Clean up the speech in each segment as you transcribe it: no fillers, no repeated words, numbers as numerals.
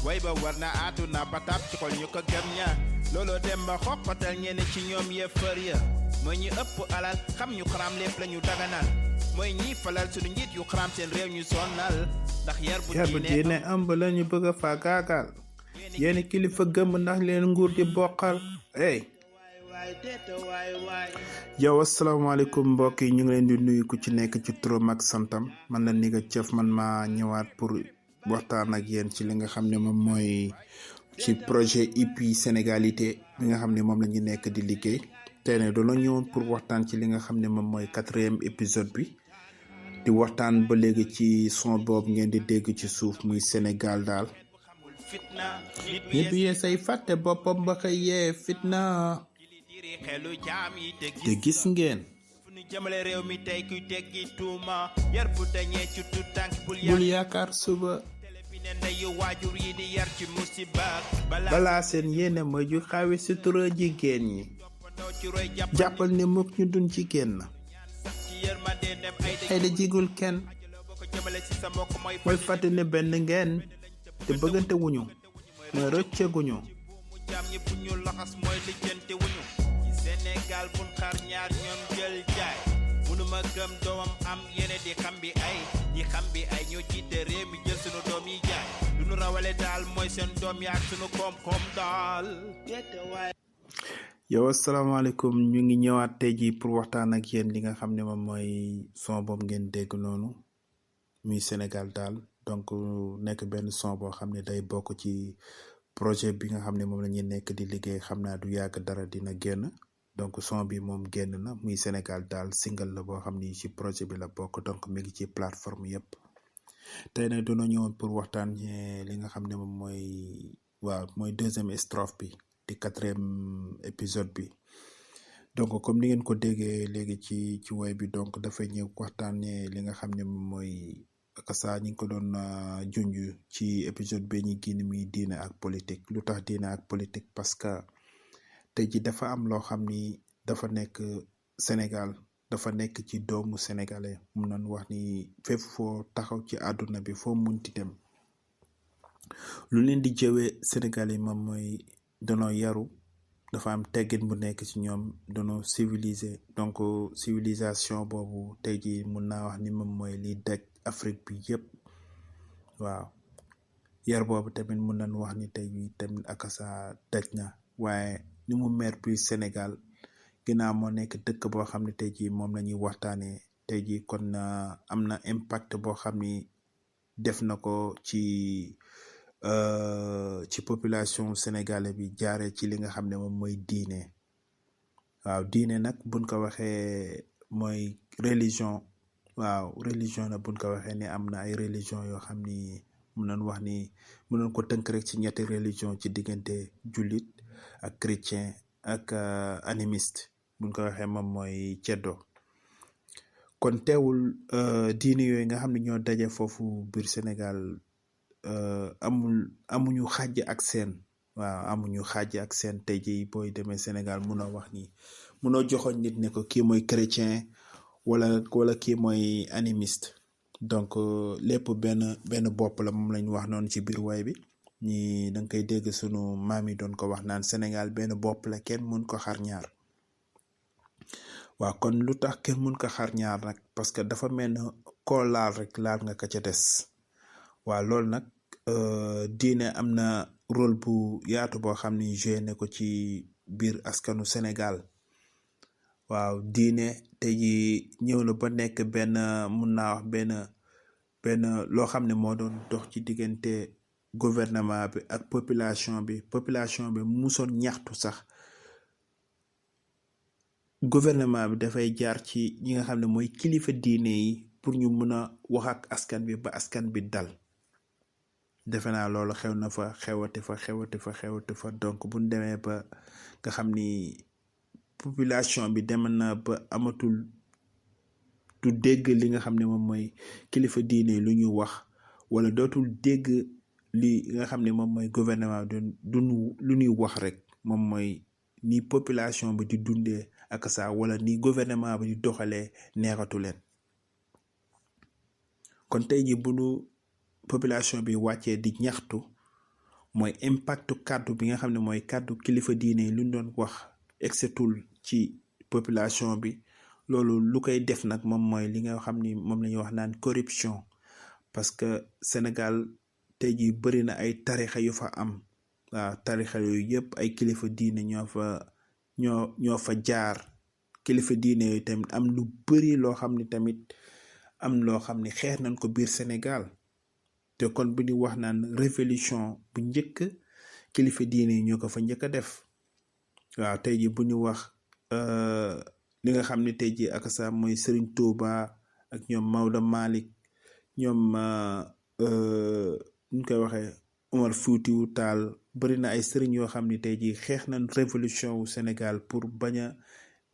way ba war na aatu na batap ci xol ñu ko gëm ña looloo dem ba xokkatal ñenn ci ñoom yëfër ya mooy ñi ëpp alal xam ñu xaram lépp la ñu daganal mooy ñi falal suñu njiit yu xaram seen réew ñu sonnal ndax yar bu diine am ba la ñu bëgg a faagaagal yéen kilifa gëm ndax leen nguur di bokkal hey yow asalaamaaleykum mbokk yi ñu ngi leen di nuyu ku ci nekk ci turam ak santam man la Ndiga Thief man maa ñëwaat pour waxtaan ak yéen ci li nga xam ne moom mooy ci projet IPI Sénégalité bi nga xam ne moom la ñu nekk di liggéey tey nag dañoo ñëwoon pour waxtaan ci li nga xam ne moom mooy 4e épisode bi di waxtaan ba léegi ci son boobu ngeen di dégg ci suuf muy Sénégal daal ñibbi yee say fàtte boppam ba xëy yee fitna te gis ngeen bul yaakaar suba balaa seen yéene mooy ju xawi sutura jigéen ñi jàppal ne mukk ñu dun jigéen na ay da jigul kenn mooy fàtte ne benn ngeen te bëggante wuñu mooy rëcceguñu Sénégal bun xar ñaar ñoom jël jaay mënuma gëm doomam am yene di xam bi ay ñi xam bi ay ñoo jiite réew mi jël sunu doom yi jaay lu nu rawale daal mooy seen doom yaak sunu koom-koom daal yow asalaamaaleykum ñu ngi ñëwaat tey ji pour waxtaan ak yéen li nga xam ne moom mooy son boobu ngeen dégg noonu muy Sénégal daal donc nekk benn son boo xam ne day bokk ci projet bi nga xam ne moom la ñuy nekk di liggéey xam naa du yàgg dara dina génn donc son bi moom génn na muy Sénégal daal single la boo xam ni ci projet bi la bokk donc mi ngi ci plateforme yëpp tey nag dina ñëwoon pour waxtaan li nga xam ne moom mooy waaw mooy 2e strophe bi di 4e épisode bi donc comme ni ngeen ko déggee léegi ci woy bi donc dafay ñëw waxtaanee li nga xam ne moom mooy akasa ñi ngi ko doon junj ci épisode bi ñu génn mi diine ak politique lu tax diine ak politique parce que tey ji dafa am loo xam ni dafa nekk Sénégal dafa nekk ci doomu sénégalais mun nañu wax ni fépp foo taxaw ci àdduna bi foo munti dem lu leen di jëwee sénégalais moom mooy danoo yaru dafa am teggin bu nekk ci ñoom danoo civilisé donc civilisation boobu tey ji mun naa wax ni moom mooy liy daj Afrique bi yëpp waaw yar boobu tamit mun nañu wax ni tey jii tamit akasa daj na waaye ni mu meer bi Sénégal ginnaaw moo nekk dëkk boo xam ne tey jii moom la ñuy waxtaanee tey jii kon am na impact boo xam ni def na ko ci population sénégalais bi jaaree ci li nga xam ne moom mooy diine waaw diine nag buñ ko waxee mooy religion. waaw religion la buñ ko waxee ne am na ay religion yoo xam ni mun nañ wax ni mun nañ ko tënk rek ci ñetti religion ci diggante jullit ak chrétien ak animiste buñ ko waxee moom mooy ceddo kon teewul diine yooyu nga xam ne ñoo daje foofu biir Sénégal amuñu xàjj ak seen waaw amuñu xàjj ak seen tey jii booy demee Sénégal munoo wax ni munoo joxoñ nit ne ko kii mooy chrétien wala kii mooy animiste donc lépp benn bopp la moom lañ wax noonu ci biir waay bi ñi da nga koy dégg sunu maam yi doon ko wax naan Sénégal benn bopp la kenn mun ko xar ñaar waaw kon lu tax kenn mun ko xar ñaar nag parce que dafa mel ne koo laal rek laal nga ka ca des waaw loolu nag diine am na rôle bu yaatu boo xam ni joué ne ko ci biir askanu Sénégal waaw diine tey ji ñëw na ba nekk benn mun naa wax benn loo xam ne moo doon dox ci diggante gouvernement bi ak population bi musoon ñaxtu sax gouvernement bi dafay jaar ci ñi nga xam ne mooy kilifa diine yi pour ñu mun a wax ak askan bi ba askan bi dal defe naa loolu xew na fa xewati fa donc buñ demee ba nga xam ni population bi dem na ba amatul du dégg li nga xam ne moom mooy kilifa diine lu ñu wax wala dootul dégg li nga xam ne moom mooy gouvernement du lu ñuy wax rek moom mooy ni population bi di dundee ak saa wala ni gouvernement bi di doxalee neexatu leen kon tey ji bu nu population bi wàccee di ñaxtu mooy impactu kàddu bi nga xam ne mooy kàddu kilifa diine yi lu ñu doon wax exetul ci population bi loolu lu koy def nag moom mooy li nga xam ni moom la ñuy wax naan corruption parce que Sénégal tey jii bëri na ay tarixa yu fa am waaw tarixa yooyu yëpp ay kilifa diine ñoo fa jaar kilifa diine yooyu tamit am lu bëri loo xam ni tamit am loo xam ni xeex nañ ko biir Sénégal te kon bu ñu wax naan révolution bu njëkk kilifa diine yi ñoo ko fa njëkk a def waaw tey ji bu ñu wax li nga xam ne tey ji ak sa mooy Serigne Touba ak ñoom Maodo Malick ñoom ñu koy waxee Omar Foutiou Tall bëri na ay sëriñ yoo xam ne tey ji xeex nañ révolution wu Sénégal pour bañ a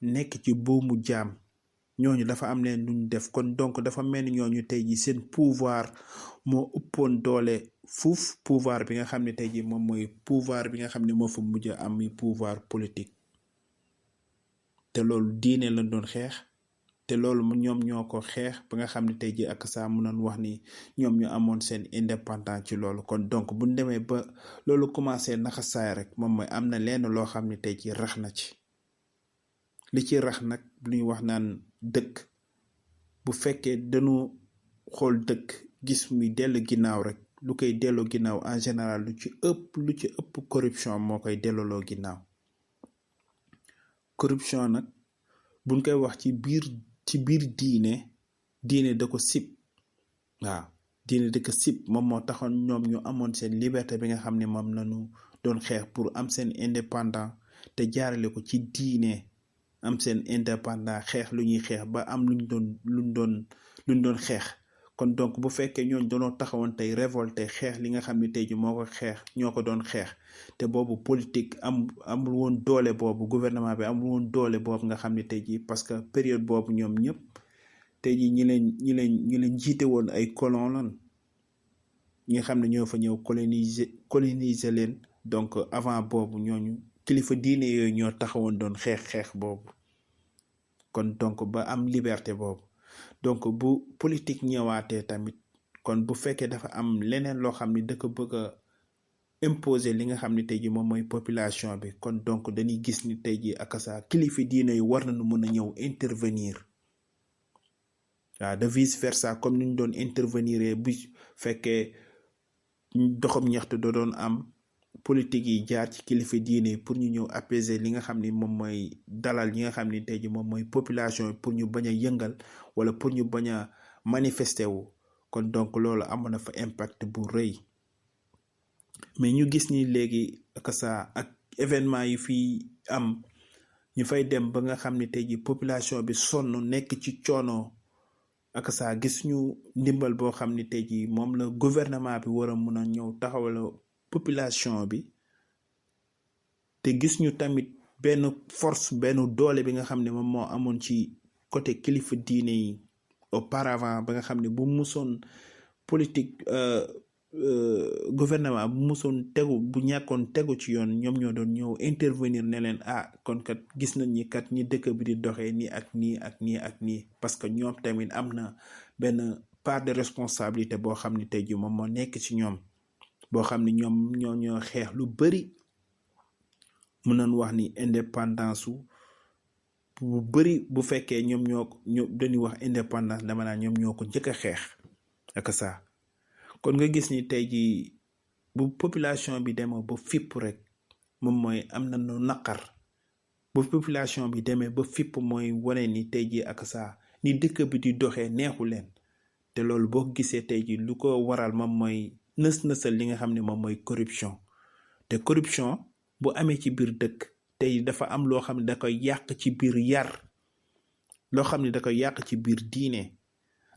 nekk ci buumu jaam ñooñu dafa am leen luñ def kon donc dafa mel ni ñooñu tey ji seen pouvoir moo ëppoon doole fuuf pouvoir bi nga xam ne tey ji moom mooy pouvoir bi nga xam ne moo fa mujj a am pouvoir politique te loolu diine lañ doon xeex te loolu ñoom ñoo ko xeex ba nga xam ne tey ji ak saa mu noon wax ni ñoom ñu amoon seen indépendance ci loolu kon donc buñ demee ba loolu commencé naxasaay rek moom mooy am na lenn loo xam ne tey ji rax na ci li ci rax nag lu ñuy wax naan dëkk bu fekkee dañu xool dëkk gis muy dellu ginnaaw rek lu koy delloo ginnaaw en général lu ci ëpp corruption moo koy delloo ginnaaw corruption nag buñ koy wax ci biir diine da ko sib waaw diine da ko sib moom moo taxoon ñoom ñu amoon seen liberté bi nga xam ne moom lañu doon xeex pour am seen indépendant te jaarale ko ci diine am seen indépendant xeex lu ñuy xeex ba am luñ doon xeex kon donc bu fekkee ñooñ doonoo taxawoon tey révolté xeex li nga xam ne tey ji ñoo ko doon xeex te boobu politique amul woon doole boobu gouvernement bi amul woon doole boobu nga xam ne tey ji parce que période boobu ñoom ñëpp tey ji ñi leen jiite woon ay colon lan ñi nga xam ne ñoo fa ñëw coloniser leen donc avant boobu ñooñu kilifa diine yooyu ñoo taxawoon doon xeex boobu kon donc ba am liberté boobu donc bu politique ñëwaatee tamit kon bu fekkee dafa am leneen loo xam ni da ko bëgg a imposer li nga xam ne tey ji moom mooy population bi kon donc dañuy gis ni tey ji ak sa kilifa diine yi war nañu mën a ñëw intervenir waaw de vice versa comme ni ñu doon intervenir bu fekkee doxam ñaxtu da doon am politique yi jaar ci kilifa diine pour ñu ñëw apaiser li nga xam ni moom mooy dalal ñi nga xam ni tey ji moom mooy population pour ñu bañ a yëngal wala pour ñu bañ a manifester wu kon donc loolu amoon na fa impact bu rëy mais ñu gis ni léegi ak événement yi fii am ñu fay dem ba nga xam ni tey ji population bi sonn nekk ci coono ak gis ñu ndimbal boo xam ni tey ji moom la gouvernement bi war a mun a ñëw taxawala population bi te gis ñu tamit benn force benn doole bi nga xam ne moom moo amoon ci côté kilifa diine yi auparavant ba nga xam ne bu musoon politique gouvernement bu musoon bu ñàkkoon tegu ci yoon ñoom ñoo doon ñëw intervenir ne leen kon kat gis nañ ni kat ñi dëkk bi di doxee nii ak nii ak nii ak nii parce que ñoom tamit am na benn part de responsabilité boo xam ne tey ji moom moo nekk ci ñoom boo xam ne ñoom ñoo xeex lu bari mën nañ wax ni indépendance bu bari bu fekkee ñoom ñoo dañuy wax indépendance dama naa ñoom ñoo ko njëkk a xeex ak ça kon nga gis ni tey ji bu population bi demoo ba fipp rek moom mooy am na nu naqar bu population bi demee ba fipp mooy wane ni tey ji ak ça ni dëkk bi di doxee neexu leen te loolu boo ko gisee tey ji lu ko waral moom mooy nësal li nga xam ne moom mooy corruption te corruption bu amee ci biir dëkk tey dafa am loo xam ne da koy yàq ci biir yar loo xam ne da koy yàq ci biir diine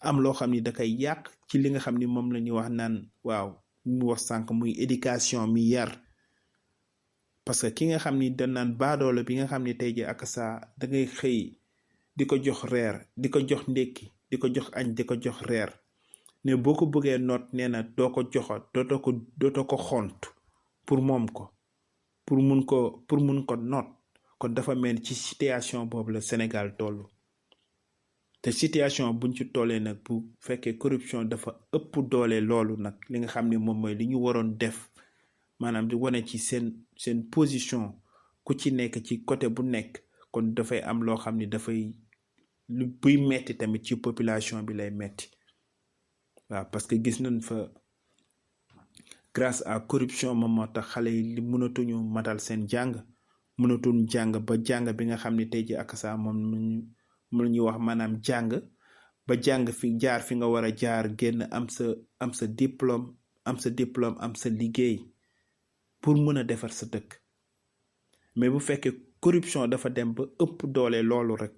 am loo xam ne da koy yàq ci li nga xam ne moom la ñuy wax naan waaw mu wax sànq muy éducation mi yar parce que ki nga xam ni da naan baadoolo bi nga xam ne tey ji ak saa da ngay xëy di ko jox reer di ko jox ndékki di ko jox añ di ko jox reer ne boo ko bëggee noot nee na doo ko joxo dootoo ko xont pour moom ko pour mun ko noot kon dafa mel ci situation boobu la Sénégal toll te situation buñ ci tollee nag bu fekkee corruption dafa ëpp doole loolu nag li nga xam ne moom mooy li ñu waroon def maanaam di wane ci seen position ku ci nekk ci côté bu nekk kon dafay am loo xam ni dafay lu buy metti tamit ci population bi lay metti waaw parce que gis nañ fa grâce à corruption moom moo tax xale yi li mënatuñu matal seen jàng mënatuñ jàng ba jàng bi nga xam ne tey ji ak saa moom mu ñuy wax maanaam jàng ba jàng fi jaar fi nga war a jaar génn am sa diplôme am sa liggéey pour mën a defar sa dëkk mais bu fekkee corruption dafa dem ba ëpp doole loolu rek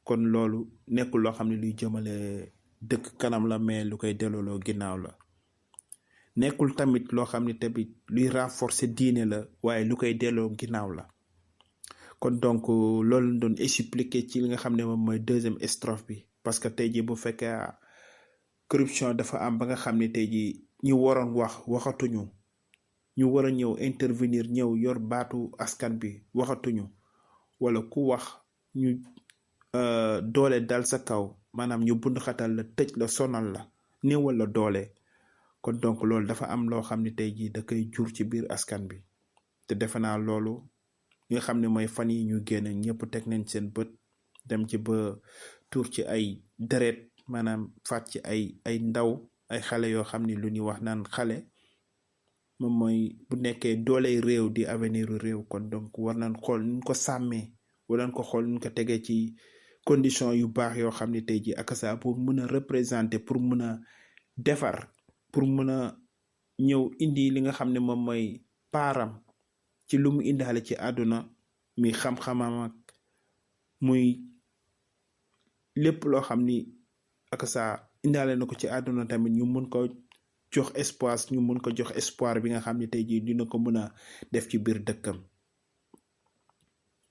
kon loolu nekkul loo xam ne luy jëmale dëkk kanam la mais lu koy delloo ginnaaw la nekkul tamit loo xam ne tamit luy renforcer diine la waaye lu koy delloo ginnaaw la kon donc loolu doon expliquer ci li nga xam ne moom mooy deuxième strophe bi parce que tey jii bu fekkee corruption dafa am ba nga xam ne tey jii ñi waroon waxatuñu ñu war a ñëw intervenir ñëw yor baatu askan bi waxatuñu wala ku wax ñu doole dal sa kaw maanaam ñu bund xatal la tëj la sonal la néewal la doole kon donc loolu dafa am loo xam ne tey jii da koy jur ci biir askan bi te defe naa loolu nga xam ne mooy fan yi ñu génn ñëpp teg nañ seen bët dem ci ba tuur ci ay deret maanaam faat ci ay ndaw ay xale yoo xam ne lu ñuy wax naan xale moom mooy bu nekkee dooley réew di avenir réew kon donc war nañ xool nuñ ko sàmmee wala nañ ko xool nuñ ko tegee ci condition yu baax yoo xam ne tey jii ak saa pour mën a représenter pour mën a defar pour mën a ñëw indi li nga xam ne moom mooy paaram ci lu mu indaale ci àdduna muy xam-xamam ak muy lépp loo xam ni ak saa indaale na ko ci àdduna tamit ñu mun ko jox espoir bi nga xam ne tey jii dina ko mën a def ci biir dëkkam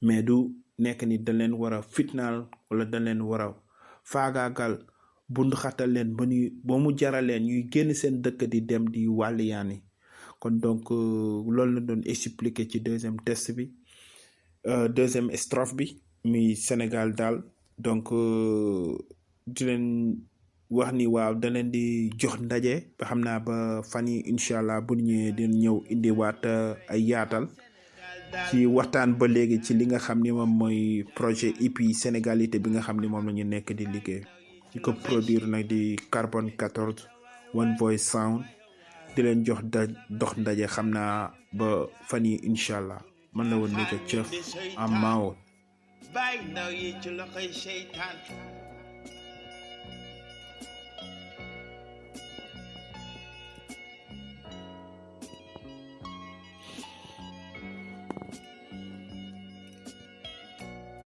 mais du nekk ni dañ leen war a fitnaal wala dañ leen war a faagaagal bund xatal leen ba mu jaral leen ñuy génn seen dëkk di dem di wàlliyaani kon donc loolu la doon expliquer ci deuxième strophe bi muy Sénégal daal donc di leen wax ni waaw da leen di jox ndaje ba xam naa ba fan yi incha allah bu ñëwee dina ñëw indiwaat ay yaatal ci waxtaan ba léegi ci li nga xam ni moom mooy projet IPI Sénégalité bi nga xam ni moom la ñu nekk di liggéey di ko produire nag di Carbone 14 One Voice Sound di leen dox ndaje xam naa ba fan yi incha allah man la woon nekk Chef Am Mao bàyyi ndaw yi ci loxoy seytaan